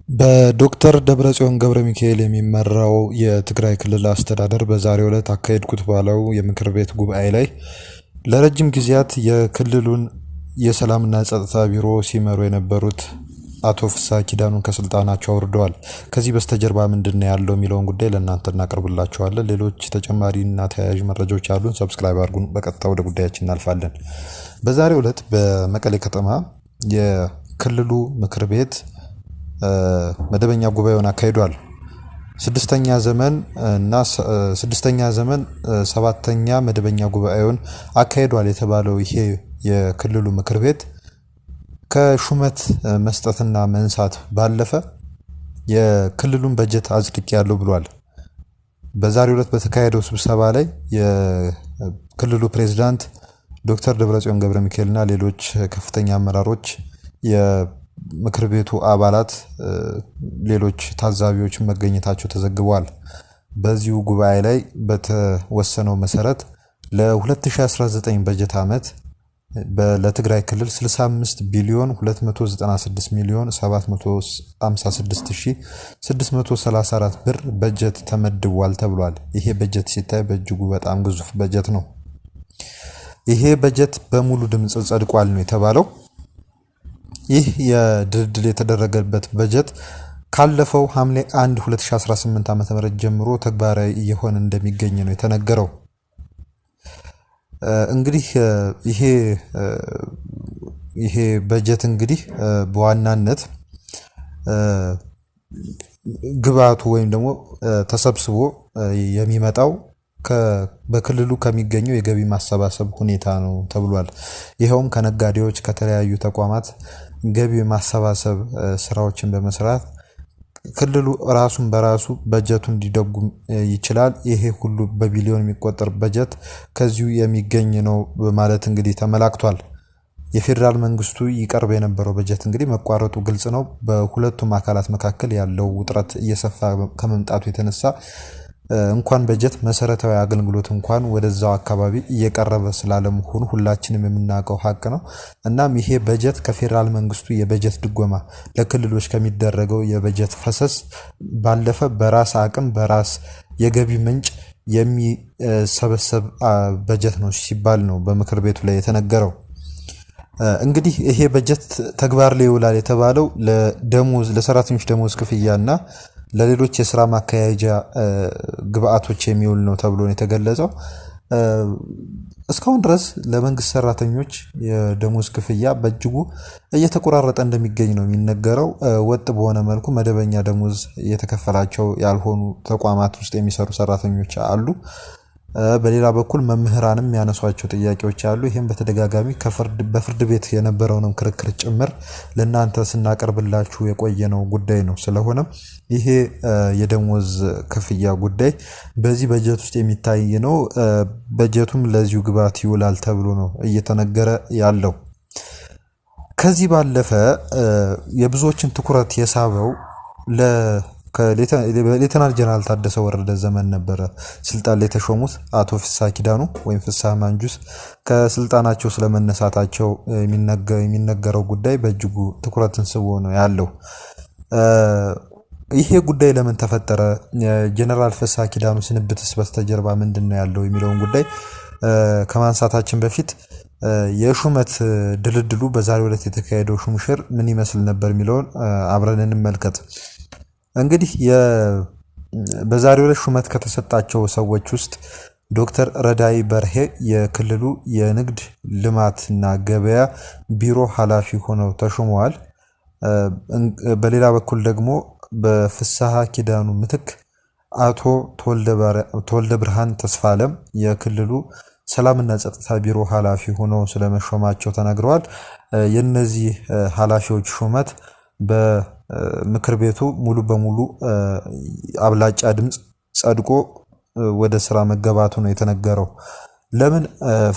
በዶክተር ደብረጽዮን ገብረ ሚካኤል የሚመራው የትግራይ ክልል አስተዳደር በዛሬው ዕለት አካሄድኩት ባለው የምክር ቤት ጉባኤ ላይ ለረጅም ጊዜያት የክልሉን የሰላምና ጸጥታ ቢሮ ሲመሩ የነበሩት አቶ ፍስሐ ኪዳኑን ከስልጣናቸው አውርደዋል። ከዚህ በስተጀርባ ምንድነው ያለው የሚለውን ጉዳይ ለእናንተ እናቀርብላችኋለን። ሌሎች ተጨማሪና ተያያዥ መረጃዎች አሉን። ሰብስክራይብ አድርጉን። በቀጥታ ወደ ጉዳያችን እናልፋለን። በዛሬው ዕለት በመቀሌ ከተማ የክልሉ ምክር ቤት መደበኛ ጉባኤውን አካሂዷል። ስድስተኛ ዘመን ሰባተኛ መደበኛ ጉባኤውን አካሂዷል የተባለው ይሄ የክልሉ ምክር ቤት ከሹመት መስጠትና መንሳት ባለፈ የክልሉን በጀት አጽድቄያለሁ ብሏል። በዛሬው ዕለት በተካሄደው ስብሰባ ላይ የክልሉ ፕሬዝዳንት ዶክተር ደብረጽዮን ገብረ ሚካኤልና ሌሎች ከፍተኛ አመራሮች ምክር ቤቱ አባላት ሌሎች ታዛቢዎች መገኘታቸው ተዘግቧል። በዚሁ ጉባኤ ላይ በተወሰነው መሰረት ለ2019 በጀት ዓመት ለትግራይ ክልል 65 ቢሊዮን 296 ሚሊዮን 756634 ብር በጀት ተመድቧል ተብሏል። ይሄ በጀት ሲታይ በእጅጉ በጣም ግዙፍ በጀት ነው። ይሄ በጀት በሙሉ ድምጽ ጸድቋል ነው የተባለው። ይህ የድልድል የተደረገበት በጀት ካለፈው ሐምሌ 1 2018 ዓ.ም ጀምሮ ተግባራዊ እየሆነ እንደሚገኝ ነው የተነገረው። እንግዲህ ይሄ በጀት እንግዲህ በዋናነት ግብአቱ ወይም ደግሞ ተሰብስቦ የሚመጣው በክልሉ ከሚገኘው የገቢ ማሰባሰብ ሁኔታ ነው ተብሏል። ይሄውም ከነጋዴዎች ከተለያዩ ተቋማት ገቢ ማሰባሰብ ስራዎችን በመስራት ክልሉ ራሱን በራሱ በጀቱን እንዲደጉም ይችላል። ይሄ ሁሉ በቢሊዮን የሚቆጠር በጀት ከዚሁ የሚገኝ ነው በማለት እንግዲህ ተመላክቷል። የፌደራል መንግስቱ ይቀርብ የነበረው በጀት እንግዲህ መቋረጡ ግልጽ ነው። በሁለቱም አካላት መካከል ያለው ውጥረት እየሰፋ ከመምጣቱ የተነሳ እንኳን በጀት መሰረታዊ አገልግሎት እንኳን ወደዛው አካባቢ እየቀረበ ስላለመሆኑ ሁላችንም የምናውቀው ሀቅ ነው። እናም ይሄ በጀት ከፌደራል መንግስቱ የበጀት ድጎማ ለክልሎች ከሚደረገው የበጀት ፈሰስ ባለፈ በራስ አቅም በራስ የገቢ ምንጭ የሚሰበሰብ በጀት ነው ሲባል ነው በምክር ቤቱ ላይ የተነገረው። እንግዲህ ይሄ በጀት ተግባር ላይ ይውላል የተባለው ለሰራተኞች ደሞዝ ክፍያና ለሌሎች የሥራ ማካያጃ ግብአቶች የሚውል ነው ተብሎ ነው የተገለጸው። እስካሁን ድረስ ለመንግስት ሰራተኞች የደሞዝ ክፍያ በእጅጉ እየተቆራረጠ እንደሚገኝ ነው የሚነገረው። ወጥ በሆነ መልኩ መደበኛ ደሞዝ እየተከፈላቸው ያልሆኑ ተቋማት ውስጥ የሚሰሩ ሰራተኞች አሉ። በሌላ በኩል መምህራንም ያነሷቸው ጥያቄዎች አሉ። ይሄም በተደጋጋሚ በፍርድ ቤት የነበረውን ክርክር ጭምር ለእናንተ ስናቀርብላችሁ የቆየነው ጉዳይ ነው። ስለሆነ ይሄ የደሞዝ ክፍያ ጉዳይ በዚህ በጀት ውስጥ የሚታይ ነው። በጀቱም ለዚሁ ግብዓት ይውላል ተብሎ ነው እየተነገረ ያለው። ከዚህ ባለፈ የብዙዎችን ትኩረት የሳበው ሌተናል ጀነራል ታደሰ ወረደ ዘመን ነበረ ስልጣን ላይ የተሾሙት አቶ ፍስሐ ኪዳኑ ወይም ፍስሐ ማንጁስ ከስልጣናቸው ስለመነሳታቸው የሚነገረው ጉዳይ በእጅጉ ትኩረትን ስቦ ነው ያለው። ይሄ ጉዳይ ለምን ተፈጠረ? ጀነራል ፍስሐ ኪዳኑ ስንብትስ በስተጀርባ ምንድነው ያለው የሚለውን ጉዳይ ከማንሳታችን በፊት የሹመት ድልድሉ በዛሬው ዕለት የተካሄደው ሹምሽር ምን ይመስል ነበር የሚለውን አብረን እንመልከት። እንግዲህ በዛሬው ዕለት ሹመት ከተሰጣቸው ሰዎች ውስጥ ዶክተር ረዳይ በርሄ የክልሉ የንግድ ልማትና ገበያ ቢሮ ኃላፊ ሆነው ተሾመዋል። በሌላ በኩል ደግሞ በፍስሐ ኪዳኑ ምትክ አቶ ተወልደ ብርሃን ተስፋለም የክልሉ ሰላምና ጸጥታ ቢሮ ኃላፊ ሆነው ስለመሾማቸው ተነግረዋል። የነዚህ ኃላፊዎች ሹመት በምክር ቤቱ ሙሉ በሙሉ አብላጫ ድምጽ ጸድቆ ወደ ስራ መገባቱ ነው የተነገረው። ለምን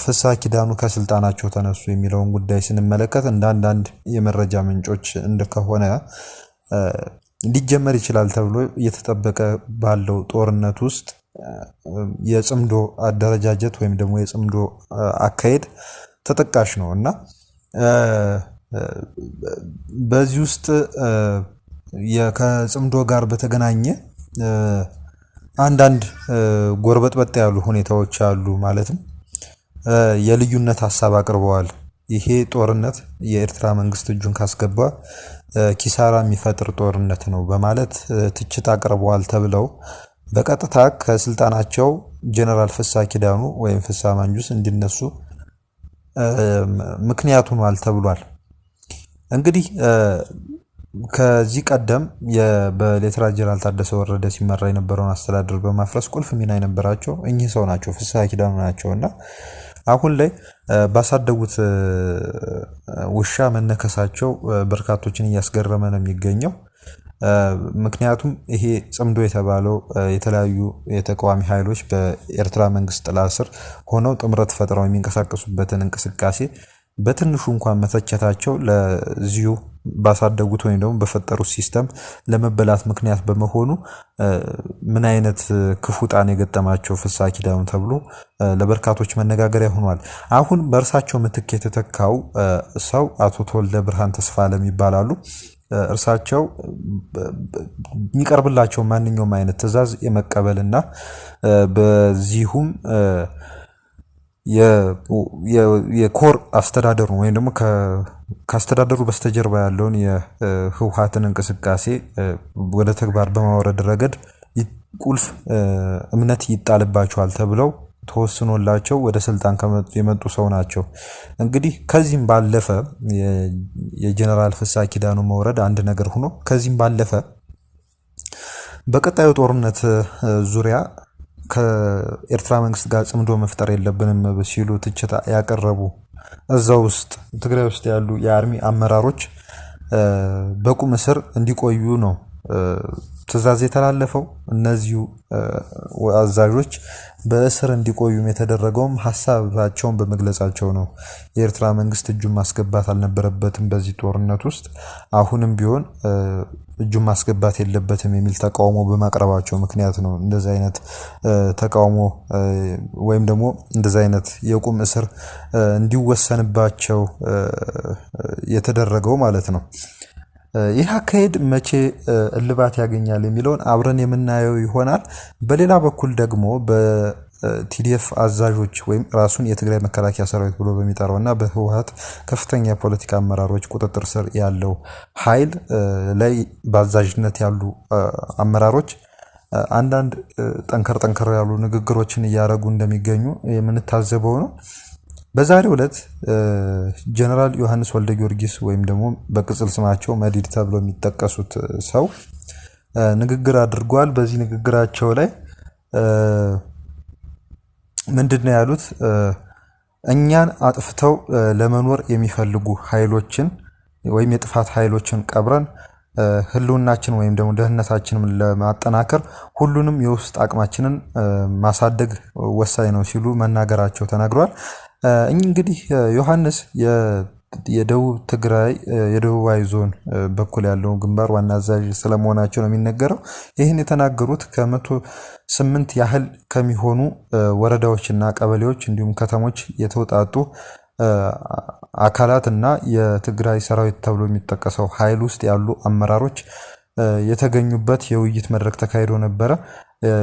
ፍስሐ ኪዳኑ ከስልጣናቸው ተነሱ የሚለውን ጉዳይ ስንመለከት አንዳንድ የመረጃ ምንጮች እንደከሆነ ሊጀመር ይችላል ተብሎ እየተጠበቀ ባለው ጦርነት ውስጥ የጽምዶ አደረጃጀት ወይም ደግሞ የጽምዶ አካሄድ ተጠቃሽ ነውና በዚህ ውስጥ ከጽምዶ ጋር በተገናኘ አንዳንድ ጎርበጥበጥ ያሉ ሁኔታዎች አሉ። ማለትም የልዩነት ሀሳብ አቅርበዋል። ይሄ ጦርነት የኤርትራ መንግስት እጁን ካስገባ ኪሳራ የሚፈጥር ጦርነት ነው በማለት ትችት አቅርበዋል ተብለው በቀጥታ ከስልጣናቸው ጀነራል ፍሳ ኪዳኑ ወይም ፍሳ ማንጁስ እንዲነሱ ምክንያት ሆኗል ተብሏል። እንግዲህ ከዚህ ቀደም በሌተና ጀነራል ታደሰ ወረደ ሲመራ የነበረውን አስተዳደር በማፍረስ ቁልፍ ሚና የነበራቸው እኚህ ሰው ናቸው፣ ፍሳ ኪዳኑ ናቸውና አሁን ላይ ባሳደጉት ውሻ መነከሳቸው በርካቶችን እያስገረመ ነው የሚገኘው። ምክንያቱም ይሄ ጽምዶ የተባለው የተለያዩ የተቃዋሚ ኃይሎች በኤርትራ መንግስት ጥላ ስር ሆነው ጥምረት ፈጥረው የሚንቀሳቀሱበትን እንቅስቃሴ በትንሹ እንኳን መተቸታቸው ለዚሁ ባሳደጉት ወይም ደግሞ በፈጠሩት ሲስተም ለመበላት ምክንያት በመሆኑ ምን አይነት ክፉ ጣን የገጠማቸው ፍሳ ኪዳኑ ተብሎ ለበርካቶች መነጋገሪያ ሆኗል። አሁን በእርሳቸው ምትክ የተተካው ሰው አቶ ተወልደ ብርሃን ተስፋለም ይባላሉ። እርሳቸው የሚቀርብላቸው ማንኛውም አይነት ትዕዛዝ የመቀበልና በዚሁም የኮር አስተዳደሩ ወይም ደግሞ ከአስተዳደሩ በስተጀርባ ያለውን የህወሓትን እንቅስቃሴ ወደ ተግባር በማውረድ ረገድ ቁልፍ እምነት ይጣልባቸዋል ተብለው ተወስኖላቸው ወደ ስልጣን የመጡ ሰው ናቸው። እንግዲህ ከዚህም ባለፈ የጀነራል ፍሳ ኪዳኑ መውረድ አንድ ነገር ሆኖ ከዚህም ባለፈ በቀጣዩ ጦርነት ዙሪያ ከኤርትራ መንግስት ጋር ጽምዶ መፍጠር የለብንም ሲሉ ትችት ያቀረቡ እዛው ውስጥ ትግራይ ውስጥ ያሉ የአርሚ አመራሮች በቁም እስር እንዲቆዩ ነው ትዕዛዝ የተላለፈው። እነዚሁ አዛዦች በእስር እንዲቆዩም የተደረገውም ሐሳባቸውን በመግለጻቸው ነው። የኤርትራ መንግስት እጁን ማስገባት አልነበረበትም በዚህ ጦርነት ውስጥ፣ አሁንም ቢሆን እጁን ማስገባት የለበትም የሚል ተቃውሞ በማቅረባቸው ምክንያት ነው እንደዚህ አይነት ተቃውሞ ወይም ደግሞ እንደዚህ አይነት የቁም እስር እንዲወሰንባቸው የተደረገው ማለት ነው። ይህ አካሄድ መቼ እልባት ያገኛል የሚለውን አብረን የምናየው ይሆናል። በሌላ በኩል ደግሞ በቲዲኤፍ አዛዦች ወይም ራሱን የትግራይ መከላከያ ሰራዊት ብሎ በሚጠራውና በህወሓት ከፍተኛ የፖለቲካ አመራሮች ቁጥጥር ስር ያለው ኃይል ላይ በአዛዥነት ያሉ አመራሮች አንዳንድ ጠንከር ያሉ ንግግሮችን እያደረጉ እንደሚገኙ የምንታዘበው ነው። በዛሬው ዕለት ጀነራል ዮሐንስ ወልደ ጊዮርጊስ ወይም ደግሞ በቅጽል ስማቸው መዲድ ተብሎ የሚጠቀሱት ሰው ንግግር አድርጓል። በዚህ ንግግራቸው ላይ ምንድነው ያሉት? እኛን አጥፍተው ለመኖር የሚፈልጉ ኃይሎችን ወይም የጥፋት ኃይሎችን ቀብረን ህልውናችን ወይም ደግሞ ደህንነታችንን ለማጠናከር ሁሉንም የውስጥ አቅማችንን ማሳደግ ወሳኝ ነው ሲሉ መናገራቸው ተናግሯል። እንግዲህ ዮሐንስ የደቡብ ትግራይ የደቡባዊ ዞን በኩል ያለው ግንባር ዋና አዛዥ ስለመሆናቸው ነው የሚነገረው። ይህን የተናገሩት ከ108 ያህል ከሚሆኑ ወረዳዎችና ቀበሌዎች እንዲሁም ከተሞች የተውጣጡ አካላት እና የትግራይ ሰራዊት ተብሎ የሚጠቀሰው ኃይል ውስጥ ያሉ አመራሮች የተገኙበት የውይይት መድረክ ተካሂዶ ነበረ።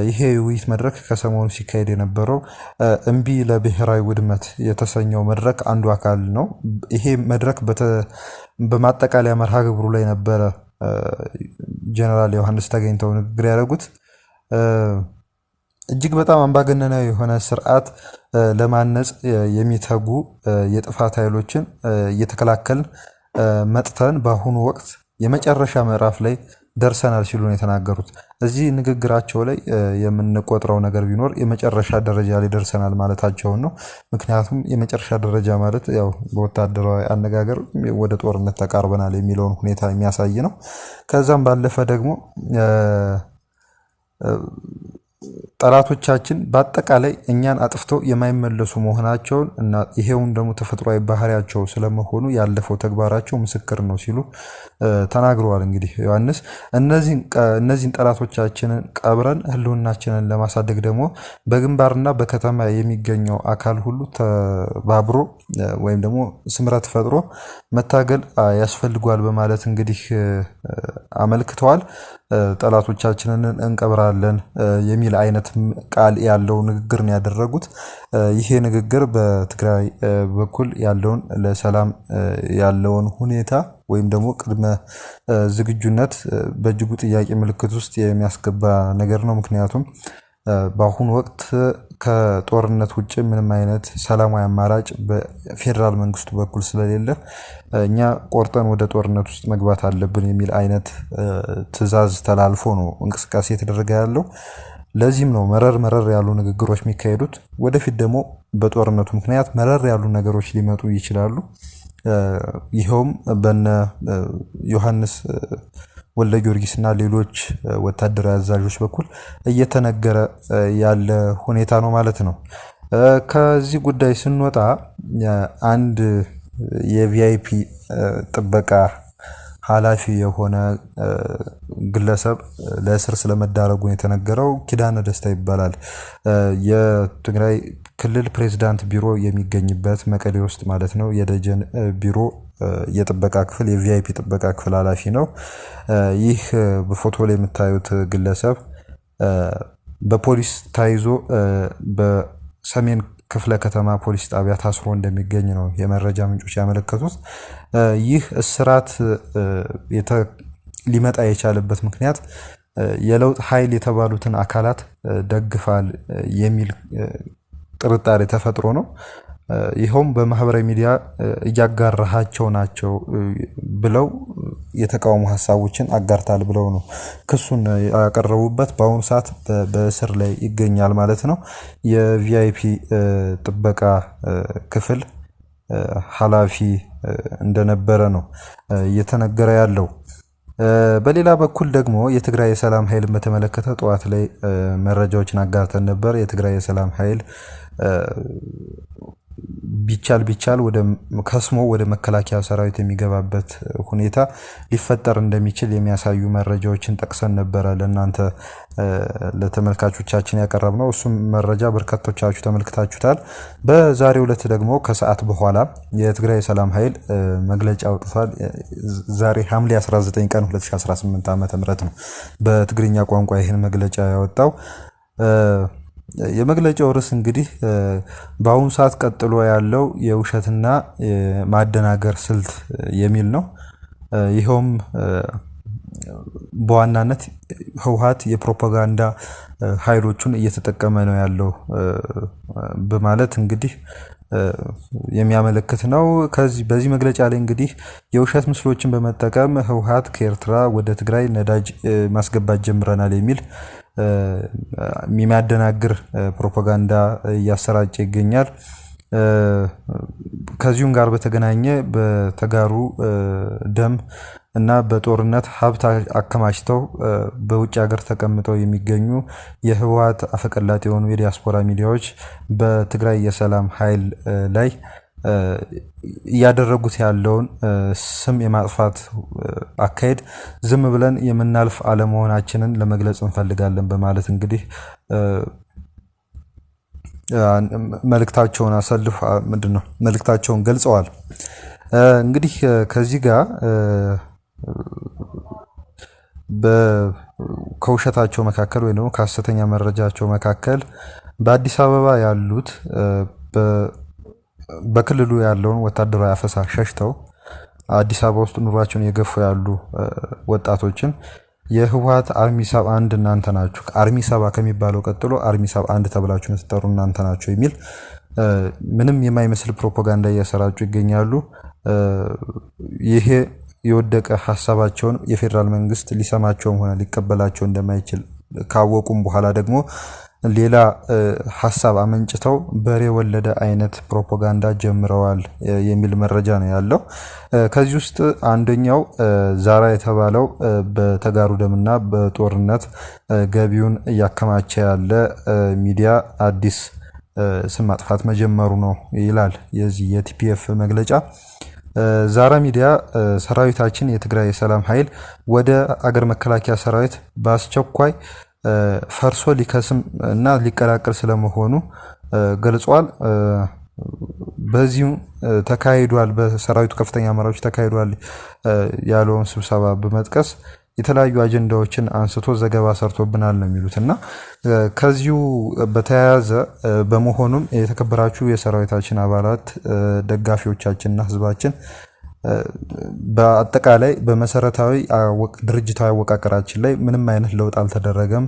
ይሄ የውይይት መድረክ ከሰሞኑ ሲካሄድ የነበረው እምቢ ለብሔራዊ ውድመት የተሰኘው መድረክ አንዱ አካል ነው። ይሄ መድረክ በማጠቃለያ መርሃ ግብሩ ላይ ነበረ ጀነራል ዮሐንስ ተገኝተው ንግግር ያደረጉት። እጅግ በጣም አምባገነናዊ የሆነ ስርዓት ለማነጽ የሚተጉ የጥፋት ኃይሎችን እየተከላከልን መጥተን በአሁኑ ወቅት የመጨረሻ ምዕራፍ ላይ ደርሰናል ሲሉ ነው የተናገሩት። እዚህ ንግግራቸው ላይ የምንቆጥረው ነገር ቢኖር የመጨረሻ ደረጃ ላይ ደርሰናል ማለታቸውን ነው። ምክንያቱም የመጨረሻ ደረጃ ማለት ያው በወታደራዊ አነጋገር ወደ ጦርነት ተቃርበናል የሚለውን ሁኔታ የሚያሳይ ነው። ከዛም ባለፈ ደግሞ ጠላቶቻችን በአጠቃላይ እኛን አጥፍተው የማይመለሱ መሆናቸውን እና ይሄውን ደግሞ ተፈጥሯዊ ባህሪያቸው ስለመሆኑ ያለፈው ተግባራቸው ምስክር ነው ሲሉ ተናግረዋል። እንግዲህ ዮሐንስ እነዚህን ጠላቶቻችንን ቀብረን ህልውናችንን ለማሳደግ ደግሞ በግንባርና በከተማ የሚገኘው አካል ሁሉ ተባብሮ ወይም ደግሞ ስምረት ፈጥሮ መታገል ያስፈልጓል በማለት እንግዲህ አመልክተዋል። ጠላቶቻችንን እንቀብራለን የሚል አይነት ቃል ያለው ንግግር ነው ያደረጉት። ይሄ ንግግር በትግራይ በኩል ያለውን ለሰላም ያለውን ሁኔታ ወይም ደግሞ ቅድመ ዝግጁነት በእጅጉ ጥያቄ ምልክት ውስጥ የሚያስገባ ነገር ነው። ምክንያቱም በአሁኑ ወቅት ከጦርነት ውጭ ምንም አይነት ሰላማዊ አማራጭ በፌዴራል መንግስቱ በኩል ስለሌለ እኛ ቆርጠን ወደ ጦርነት ውስጥ መግባት አለብን የሚል አይነት ትዕዛዝ ተላልፎ ነው እንቅስቃሴ የተደረገ ያለው። ለዚህም ነው መረር ያሉ ንግግሮች የሚካሄዱት። ወደፊት ደግሞ በጦርነቱ ምክንያት መረር ያሉ ነገሮች ሊመጡ ይችላሉ። ይኸውም በነ ዮሐንስ ወልደ ጊዮርጊስ እና ሌሎች ወታደራዊ አዛዦች በኩል እየተነገረ ያለ ሁኔታ ነው ማለት ነው። ከዚህ ጉዳይ ስንወጣ አንድ የቪአይፒ ጥበቃ ኃላፊ የሆነ ግለሰብ ለእስር ስለመዳረጉ የተነገረው ኪዳነ ደስታ ይባላል። የትግራይ ክልል ፕሬዝዳንት ቢሮ የሚገኝበት መቀሌ ውስጥ ማለት ነው የደጀን ቢሮ የጥበቃ ክፍል የቪአይፒ ጥበቃ ክፍል ኃላፊ ነው። ይህ በፎቶ ላይ የምታዩት ግለሰብ በፖሊስ ታይዞ በሰሜን ክፍለ ከተማ ፖሊስ ጣቢያ ታስሮ እንደሚገኝ ነው የመረጃ ምንጮች ያመለከቱት። ይህ እስራት ሊመጣ የቻለበት ምክንያት የለውጥ ኃይል የተባሉትን አካላት ደግፋል የሚል ጥርጣሬ ተፈጥሮ ነው። ይኸውም በማህበራዊ ሚዲያ እያጋራሃቸው ናቸው ብለው የተቃውሞ ሀሳቦችን አጋርታል ብለው ነው ክሱን ያቀረቡበት። በአሁኑ ሰዓት በእስር ላይ ይገኛል ማለት ነው። የቪአይፒ ጥበቃ ክፍል ኃላፊ እንደነበረ ነው እየተነገረ ያለው። በሌላ በኩል ደግሞ የትግራይ የሰላም ኃይልን በተመለከተ ጠዋት ላይ መረጃዎችን አጋርተን ነበር። የትግራይ የሰላም ኃይል ቢቻል ወደ ከስሞ ወደ መከላከያ ሰራዊት የሚገባበት ሁኔታ ሊፈጠር እንደሚችል የሚያሳዩ መረጃዎችን ጠቅሰን ነበረ ለእናንተ ለተመልካቾቻችን ያቀረብነው። እሱም መረጃ በርካቶቻችሁ ተመልክታችሁታል። በዛሬው ዕለት ደግሞ ከሰዓት በኋላ የትግራይ የሰላም ኃይል መግለጫ አውጥቷል። ዛሬ ሐምሌ 19 ቀን 2018 ዓ.ም ነው በትግርኛ ቋንቋ ይህን መግለጫ ያወጣው። የመግለጫው ርዕስ እንግዲህ በአሁኑ ሰዓት ቀጥሎ ያለው የውሸትና ማደናገር ስልት የሚል ነው። ይኸውም በዋናነት ህወሓት የፕሮፓጋንዳ ኃይሎቹን እየተጠቀመ ነው ያለው በማለት እንግዲህ የሚያመለክት ነው። በዚህ መግለጫ ላይ እንግዲህ የውሸት ምስሎችን በመጠቀም ህወሓት ከኤርትራ ወደ ትግራይ ነዳጅ ማስገባት ጀምረናል የሚል የሚያደናግር ፕሮፓጋንዳ እያሰራጨ ይገኛል። ከዚሁም ጋር በተገናኘ በተጋሩ ደም እና በጦርነት ሀብት አከማችተው በውጭ ሀገር ተቀምጠው የሚገኙ የህወሓት አፈቀላጤ የሆኑ የዲያስፖራ ሚዲያዎች በትግራይ የሰላም ኃይል ላይ እያደረጉት ያለውን ስም የማጥፋት አካሄድ ዝም ብለን የምናልፍ አለመሆናችንን ለመግለጽ እንፈልጋለን በማለት እንግዲህ መልእክታቸውን መልእክታቸውን ገልጸዋል። እንግዲህ ከዚህ ጋር ከውሸታቸው መካከል ወይ ደግሞ ከሐሰተኛ መረጃቸው መካከል በአዲስ አበባ ያሉት በክልሉ ያለውን ወታደራዊ አፈሳ ሸሽተው አዲስ አበባ ውስጥ ኑሯቸውን የገፉ ያሉ ወጣቶችን የህወሓት አርሚ ሰብ 1 እናንተ ናችሁ፣ አርሚ ሰባ ከሚባለው ቀጥሎ አርሚ ሰብ 1 ተብላችሁ የምትጠሩ እናንተ ናችሁ የሚል ምንም የማይመስል ፕሮፓጋንዳ እያሰራጩ ይገኛሉ። ይሄ የወደቀ ሐሳባቸውን የፌዴራል መንግስት ሊሰማቸውም ሆነ ሊቀበላቸው እንደማይችል ካወቁም በኋላ ደግሞ ሌላ ሐሳብ አመንጭተው በሬ ወለደ አይነት ፕሮፓጋንዳ ጀምረዋል የሚል መረጃ ነው ያለው። ከዚህ ውስጥ አንደኛው ዛራ የተባለው በተጋሩ ደምና በጦርነት ገቢውን እያከማቸ ያለ ሚዲያ አዲስ ስም ማጥፋት መጀመሩ ነው ይላል የዚህ የቲፒኤፍ መግለጫ። ዛራ ሚዲያ ሰራዊታችን የትግራይ የሰላም ኃይል ወደ አገር መከላከያ ሰራዊት በአስቸኳይ ፈርሶ ሊከስም እና ሊቀላቀል ስለመሆኑ ገልጿል። በዚሁ ተካሂዷል በሰራዊቱ ከፍተኛ አመራሮች ተካሂዷል ያለውን ስብሰባ በመጥቀስ የተለያዩ አጀንዳዎችን አንስቶ ዘገባ ሰርቶብናል ነው የሚሉትና ከዚሁ በተያያዘ በመሆኑም የተከበራችሁ የሰራዊታችን አባላት ደጋፊዎቻችንና ህዝባችን በአጠቃላይ በመሰረታዊ ድርጅታዊ አወቃቀራችን ላይ ምንም አይነት ለውጥ አልተደረገም።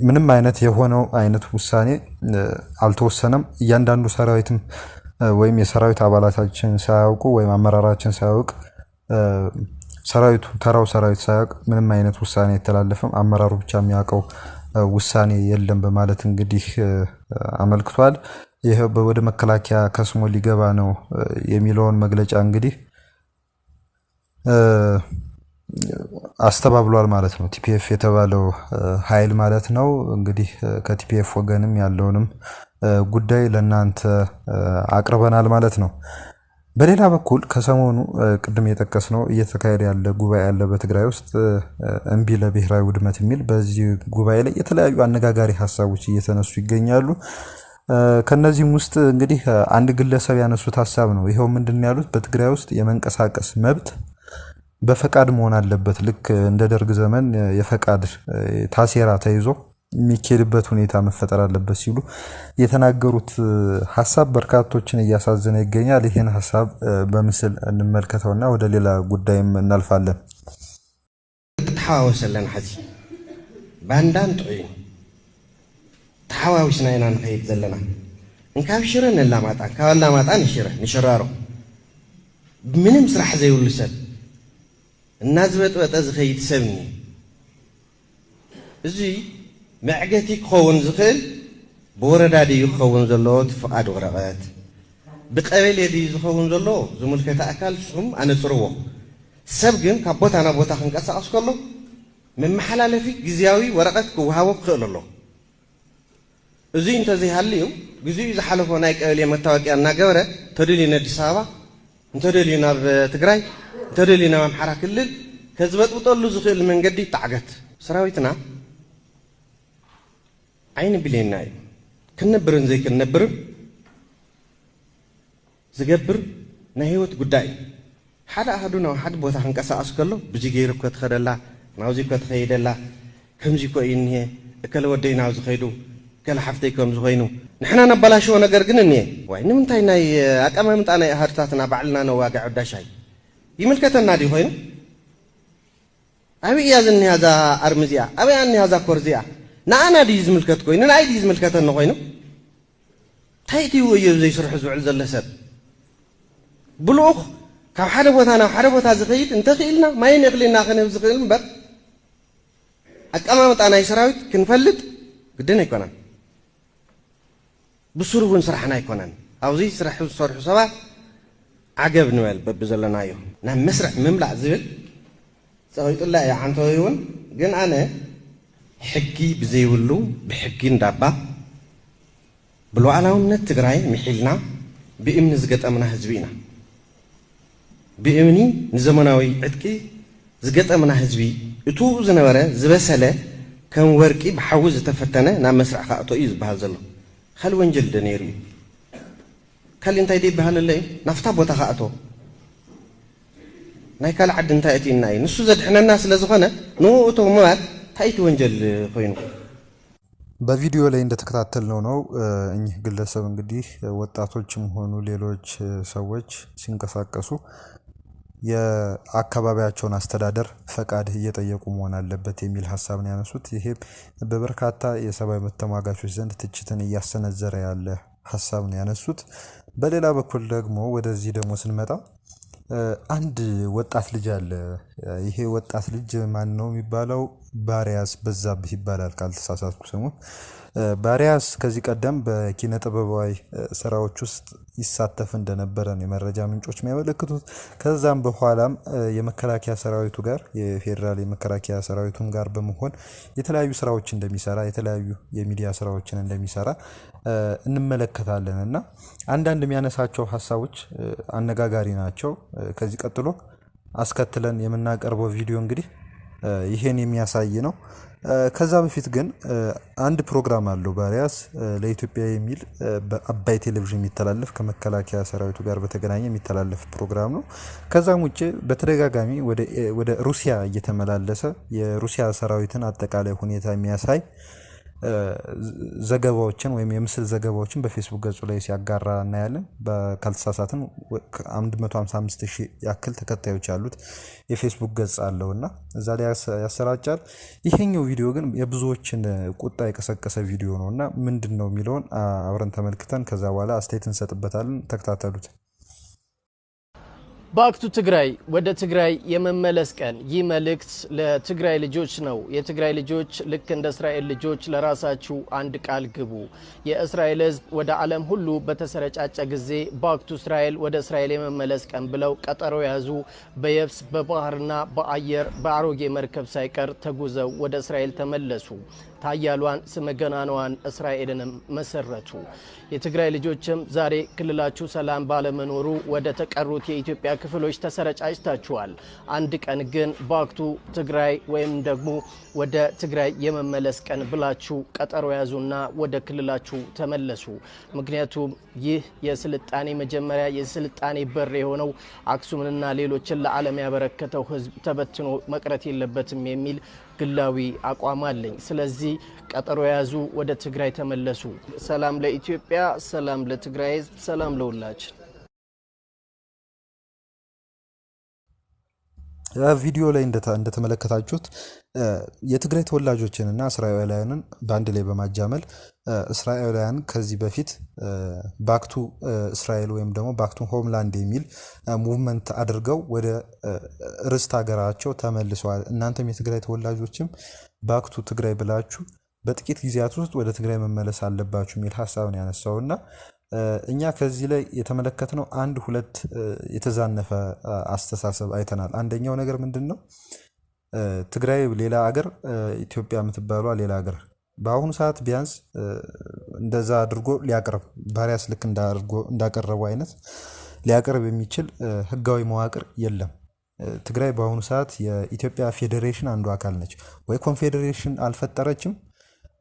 ምንም አይነት የሆነው አይነት ውሳኔ አልተወሰነም። እያንዳንዱ ሰራዊትም ወይም የሰራዊት አባላታችን ሳያውቁ ወይም አመራራችን ሳያውቅ ሰራዊቱ ተራው ሰራዊት ሳያውቅ ምንም አይነት ውሳኔ የተላለፈም አመራሩ ብቻ የሚያውቀው ውሳኔ የለም በማለት እንግዲህ አመልክቷል። ይሄ ወደ መከላከያ ከስሞ ሊገባ ነው የሚለውን መግለጫ እንግዲህ አስተባብሏል ማለት ነው። ቲፒኤፍ የተባለው ኃይል ማለት ነው። እንግዲህ ከቲፒኤፍ ወገንም ያለውንም ጉዳይ ለናንተ አቅርበናል ማለት ነው። በሌላ በኩል ከሰሞኑ ቅድም የጠቀስነው እየተካሄደ ያለ ጉባኤ ያለ በትግራይ ውስጥ እምቢ ለብሔራዊ ውድመት የሚል በዚህ ጉባኤ ላይ የተለያዩ አነጋጋሪ ሐሳቦች እየተነሱ ይገኛሉ። ከነዚህም ውስጥ እንግዲህ አንድ ግለሰብ ያነሱት ሐሳብ ነው። ይሄው ምንድነው ያሉት? በትግራይ ውስጥ የመንቀሳቀስ መብት በፈቃድ መሆን አለበት። ልክ እንደ ደርግ ዘመን የፈቃድ ታሴራ ተይዞ የሚኬድበት ሁኔታ መፈጠር አለበት ሲሉ የተናገሩት ሐሳብ በርካቶችን እያሳዘነ ይገኛል። ይሄን ሐሳብ በምስል እንመልከተውና ወደ ሌላ ጉዳይም እናልፋለን። ተሐዋውሰለን ሐዚ ባንዳን ጥይ ተሐዋውስና ኢና ንኸይድ ዘለና እንካብ ሽረን ለማጣ ካላ ማጣን ንሽራሮ ምንም ስራሕ ዘይውሉ ሰብ እናዝበጥበጠ ዝኸይድ ሰብኒ እዚ معجتي كون زخل بوردا دي يخون زلو تفقد ورقات بقبل يدي زخون زلو زملكه اكل سم انا صرو سبجن كبوت انا بوتا خنقصاص كله من محلالفي غزياوي ورقات كوهاو خللو ازي انت زي حليو غزي زحلفو ناي قبل متاوقيا ناغبره تدلي ناديس ابا انت دلي ناب تግራይ تدلي ناب امحرا كلل كزبططلو زخل منغدي تعغت سراويتنا عين بليناي كنبرن زي كنبر زغبر نهيوت غداي حدا احدنا حد بوتا خنقساس كلو بجي غيرب كتخدلا ناوزي كتخيدلا كمزي كو اني اكل ودينا زخيدو كل حفتي كم زخينو نحنا نبلاشو ነገር ግን እኔ ወይ ንምንታይ ናይ አቀማምጣና ያህርታትና ባዕልና ነው ዋጋ ዕዳሻይ ይመልከተና ዲ ሆይኑ አብይ ያዝን ያዛ አርምዚያ አብያን ያዛ ኮርዚያ نانا دي زملكت كوين ناي دي زملكت نخوينو تايتي ويو زي سرح زوعل زله سب بلوخ كاب حدا بوتانا حدا بوتا زخيت انت خيلنا ما ينقلنا خنف زخيل مبر اقامامطانا يسراويت كنفلط قدنا يكونن بسرون سرحنا يكونن اوزي سرح سرح سبا عجب نوال ببزلنايو نا مسرح مملع زبل صويت الله يا عنتو يون جن انا حكي بزيولو بحكي ندابا بلو علاومنا تግራይ محيلنا بإمن زقطمنا حزبينا بإمني نزمناوي عدكي زقطمنا حزبي اتو زنبره زبسله كم ورقي بحوز تفتنه نا مسرع خاطو يز بهال زلو خل ونجل دنيري خل انت يدي بهال اللي نفتا بوتا خاطو ناي كال عد انت اتيناي نسو زدحنا الناس لزخنه نو تو مال ታይቱ ወንጀል ሆይኑ በቪዲዮ ላይ እንደተከታተልነው ነው። እኚህ ግለሰብ እንግዲህ ወጣቶችም ሆኑ ሌሎች ሰዎች ሲንቀሳቀሱ የአካባቢያቸውን አስተዳደር ፈቃድ እየጠየቁ መሆን አለበት የሚል ሐሳብ ነው ያነሱት። ይሄ በበርካታ የሰብአዊ መብት ተሟጋቾች ዘንድ ትችትን እያሰነዘረ ያለ ሐሳብ ነው ያነሱት። በሌላ በኩል ደግሞ ወደዚህ ደግሞ ስንመጣ አንድ ወጣት ልጅ አለ ይሄ ወጣት ልጅ ማን ነው የሚባለው? ባሪያስ በዛብህ ይባላል ካልተሳሳትኩ ስሙ። ባሪያስ ከዚህ ቀደም በኪነ ጥበባዊ ስራዎች ውስጥ ይሳተፍ እንደነበረ ነው የመረጃ ምንጮች የሚያመለክቱት። ከዛም በኋላም የመከላከያ ሰራዊቱ ጋር የፌዴራል የመከላከያ ሰራዊቱን ጋር በመሆን የተለያዩ ስራዎች እንደሚሰራ የተለያዩ የሚዲያ ስራዎችን እንደሚሰራ እንመለከታለን እና አንዳንድ የሚያነሳቸው ሀሳቦች አነጋጋሪ ናቸው። ከዚህ ቀጥሎ አስከትለን የምናቀርበው ቪዲዮ እንግዲህ ይሄን የሚያሳይ ነው። ከዛ በፊት ግን አንድ ፕሮግራም አለው ባሪያስ ለኢትዮጵያ የሚል በአባይ ቴሌቪዥን የሚተላለፍ ከመከላከያ ሰራዊቱ ጋር በተገናኘ የሚተላለፍ ፕሮግራም ነው። ከዛም ውጭ በተደጋጋሚ ወደ ሩሲያ እየተመላለሰ የሩሲያ ሰራዊትን አጠቃላይ ሁኔታ የሚያሳይ ዘገባዎችን ወይም የምስል ዘገባዎችን በፌስቡክ ገጹ ላይ ሲያጋራ እናያለን። ካልተሳሳትን 155,000 ያክል ተከታዮች ያሉት የፌስቡክ ገጽ አለውና እዛ ላይ ያሰራጫል። ይሄኛው ቪዲዮ ግን የብዙዎችን ቁጣ የቀሰቀሰ ቪዲዮ ነውና ምንድነው የሚለውን አብረን ተመልክተን ከዛ በኋላ አስተያየት እንሰጥበታለን። ተከታተሉት። ባክ ቱ ትግራይ ወደ ትግራይ የመመለስ ቀን። ይህ መልእክት ለትግራይ ልጆች ነው። የትግራይ ልጆች ልክ እንደ እስራኤል ልጆች ለራሳችሁ አንድ ቃል ግቡ። የእስራኤል ሕዝብ ወደ ዓለም ሁሉ በተሰረጫጨ ጊዜ ባክ ቱ እስራኤል ወደ እስራኤል የመመለስ ቀን ብለው ቀጠሮ ያዙ። በየብስ በባህርና በአየር በአሮጌ መርከብ ሳይቀር ተጉዘው ወደ እስራኤል ተመለሱ። ታያሏን ስመገናኗን እስራኤልንም መሰረቱ። የትግራይ ልጆችም ዛሬ ክልላችሁ ሰላም ባለመኖሩ ወደ ተቀሩት የኢትዮጵያ ክፍሎች ተሰረጫጭታችኋል። አንድ ቀን ግን ባክቱ ትግራይ ወይም ደግሞ ወደ ትግራይ የመመለስ ቀን ብላችሁ ቀጠሮ ያዙና ወደ ክልላችሁ ተመለሱ። ምክንያቱም ይህ የስልጣኔ መጀመሪያ የስልጣኔ በር የሆነው አክሱምንና ሌሎችን ለዓለም ያበረከተው ህዝብ ተበትኖ መቅረት የለበትም የሚል ግላዊ አቋም አለኝ። ስለዚህ ቀጠሮ ያዙ፣ ወደ ትግራይ ተመለሱ። ሰላም ለኢትዮጵያ፣ ሰላም ለትግራይ ህዝብ፣ ሰላም ለሁላችን። ቪዲዮ ላይ እንደተመለከታችሁት የትግራይ ተወላጆችንና እስራኤላውያንን በአንድ ላይ በማጃመል እስራኤላውያን ከዚህ በፊት ባክቱ እስራኤል ወይም ደግሞ ባክቱ ሆምላንድ የሚል ሙቭመንት አድርገው ወደ ርስት ሀገራቸው ተመልሰዋል። እናንተም የትግራይ ተወላጆችም ባክቱ ትግራይ ብላችሁ በጥቂት ጊዜያት ውስጥ ወደ ትግራይ መመለስ አለባችሁ የሚል ሀሳብ ነው ያነሳውና እኛ ከዚህ ላይ የተመለከትነው አንድ ሁለት የተዛነፈ አስተሳሰብ አይተናል። አንደኛው ነገር ምንድነው? ትግራይ ሌላ ሀገር፣ ኢትዮጵያ የምትባሏ ሌላ ሀገር በአሁኑ ሰዓት ቢያንስ እንደዛ አድርጎ ሊያቀርብ ባሪያስ ልክ እንዳቀረቡ አይነት ሊያቀርብ የሚችል ህጋዊ መዋቅር የለም። ትግራይ በአሁኑ ሰዓት የኢትዮጵያ ፌዴሬሽን አንዱ አካል ነች። ወይ ኮንፌዴሬሽን አልፈጠረችም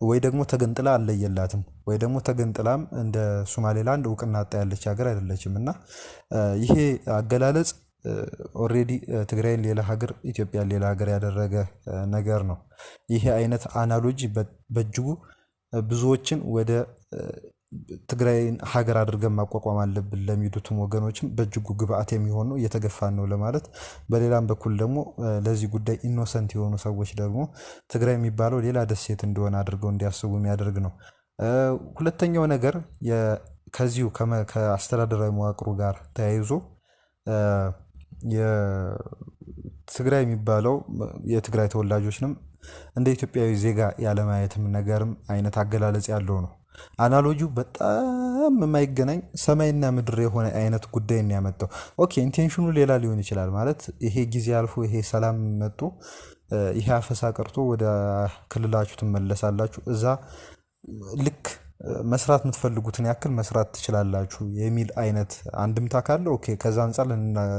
ወይ ደግሞ ተገንጥላ አለየላትም ወይ ደግሞ ተገንጥላም እንደ ሶማሌላንድ እውቅና አጣ ያለች ሀገር አይደለችም እና ይሄ አገላለጽ ኦሬዲ ትግራይን ሌላ ሀገር ኢትዮጵያን ሌላ ሀገር ያደረገ ነገር ነው። ይሄ አይነት አናሎጂ በእጅጉ ብዙዎችን ወደ ትግራይን ሀገር አድርገን ማቋቋም አለብን ለሚሉትም ወገኖችም በእጅጉ ግብአት የሚሆን ነው። እየተገፋን ነው ለማለት በሌላም በኩል ደግሞ ለዚህ ጉዳይ ኢኖሰንት የሆኑ ሰዎች ደግሞ ትግራይ የሚባለው ሌላ ደሴት እንደሆነ አድርገው እንዲያስቡ የሚያደርግ ነው። ሁለተኛው ነገር ከዚሁ ከአስተዳደራዊ መዋቅሩ ጋር ተያይዞ የትግራይ የሚባለው የትግራይ ተወላጆችንም እንደ ኢትዮጵያዊ ዜጋ ያለማየትም ነገርም አይነት አገላለጽ ያለው ነው። አናሎጂው በጣም የማይገናኝ ሰማይና ምድር የሆነ አይነት ጉዳይ ነው ያመጣው። ኦኬ ኢንቴንሽኑ ሌላ ሊሆን ይችላል ማለት ይሄ ጊዜ አልፎ ይሄ ሰላም መጥቶ ይሄ አፈሳ ቀርቶ ወደ ክልላችሁ ትመለሳላችሁ፣ እዛ ልክ መስራት የምትፈልጉትን ያክል መስራት ትችላላችሁ የሚል አይነት አንድምታ ካለ ኦኬ ከዛ አንፃር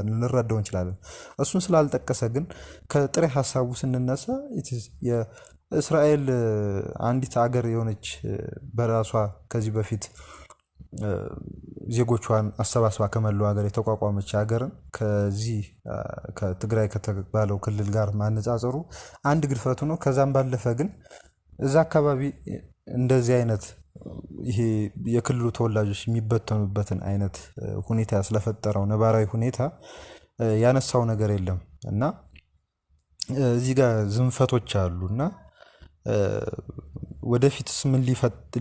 ልንረዳው እንችላለን። እሱን ስላልጠቀሰ ግን ከጥሬ ሀሳቡ ስንነሳ እስራኤል አንዲት ሀገር የሆነች በራሷ ከዚህ በፊት ዜጎቿን አሰባስባ ከመላው ሀገር የተቋቋመች ሀገርን ከዚህ ከትግራይ ከተባለው ክልል ጋር ማነጻጸሩ አንድ ግድፈቱ ነው። ከዛም ባለፈ ግን እዛ አካባቢ እንደዚህ አይነት ይሄ የክልሉ ተወላጆች የሚበተኑበትን አይነት ሁኔታ ስለፈጠረው ነባራዊ ሁኔታ ያነሳው ነገር የለም እና እዚህ ጋር ዝንፈቶች አሉና ወደፊትስ ምን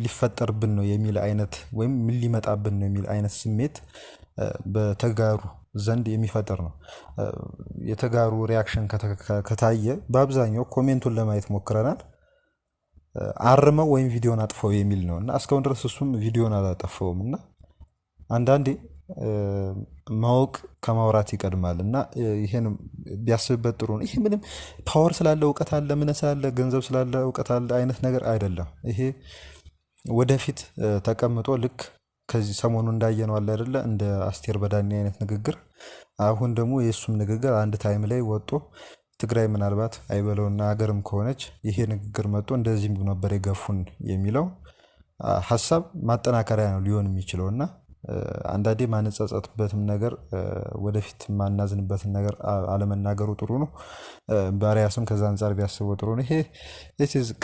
ሊፈጠርብን ነው የሚል አይነት ወይም ምን ሊመጣብን ነው የሚል አይነት ስሜት በተጋሩ ዘንድ የሚፈጠር ነው። የተጋሩ ሪያክሽን ከታየ በአብዛኛው ኮሜንቱን ለማየት ሞክረናል። አርመው ወይም ቪዲዮን አጥፈው የሚል ነው እና እስካሁን ድረስ እሱም ቪዲዮን አላጠፈውም እና አንዳንዴ ማወቅ ከማውራት ይቀድማል እና ይሄን ቢያስብበት ጥሩ ነው። ይሄ ምንም ፓወር ስላለ እውቀት አለ፣ ምን ስላለ ገንዘብ ስላለ እውቀት አለ አይነት ነገር አይደለም። ይሄ ወደፊት ተቀምጦ ልክ ከዚህ ሰሞኑ እንዳየነው አለ አይደለ እንደ አስቴር በዳኒ አይነት ንግግር፣ አሁን ደግሞ የእሱም ንግግር አንድ ታይም ላይ ወጦ ትግራይ ምናልባት አይበለውና ሀገርም ከሆነች ይሄ ንግግር መጥቶ እንደዚህም ነበር የገፉን የሚለው ሀሳብ ማጠናከሪያ ነው ሊሆን የሚችለው እና አንዳንዴ ማንጸጸትበትም ነገር ወደፊት ማናዝንበትን ነገር አለመናገሩ ጥሩ ነው። ባሪያስም ከዛ አንጻር ቢያስበው ጥሩ ነው። ይሄ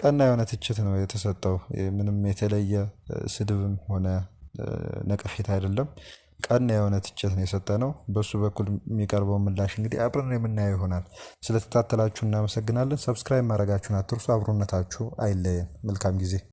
ቀና የሆነ ትችት ነው የተሰጠው። ምንም የተለየ ስድብም ሆነ ነቀፌታ አይደለም። ቀና የሆነ ትችት ነው የሰጠነው። በሱ በኩል የሚቀርበው ምላሽ እንግዲህ አብረን የምናየው ይሆናል። ስለተከታተላችሁ እናመሰግናለን። ሰብስክራይብ ማድረጋችሁን አትርሱ። አብሮነታችሁ አይለየን። መልካም ጊዜ